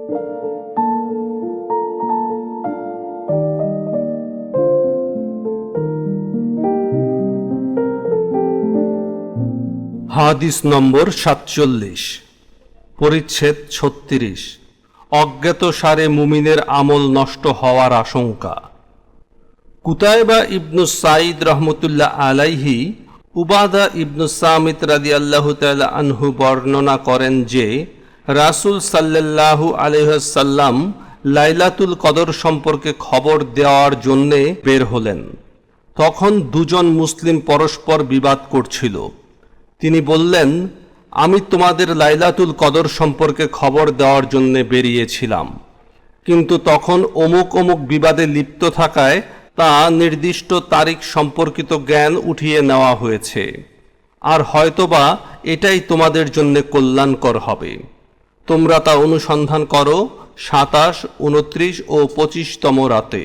হাদিস নম্বর 47, পরিচ্ছেদ 36। অজ্ঞাতসারে মুমিনের আমল নষ্ট হওয়ার আশঙ্কা। কুতায়বা ইবনু সাঈদ রহমতুল্লাহ আলাইহি উবাদা ইবনু সামিত রাদিয়াল্লাহু তাআলা আনহু বর্ণনা করেন যে রাসূল সাল্লাল্লাহু আলাইহি ওয়াসাল্লাম লাইলাতুল কদর সম্পর্কে খবর দেওয়ার জন্যে বের হলেন। তখন দুজন মুসলিম পরস্পর বিবাদ করছিল। তিনি বললেন, আমি তোমাদের লাইলাতুল কদর সম্পর্কে খবর দেওয়ার জন্য বেরিয়েছিলাম, কিন্তু তখন অমুক অমুক বিবাদে লিপ্ত থাকায় তা নির্দিষ্ট তারিখ সম্পর্কিত জ্ঞান উঠিয়ে নেওয়া হয়েছে, আর হয়তোবা এটাই তোমাদের জন্য কল্যাণকর হবে। তোমরা তা অনুসন্ধান করো 27, 29 ও 25তম রাতে।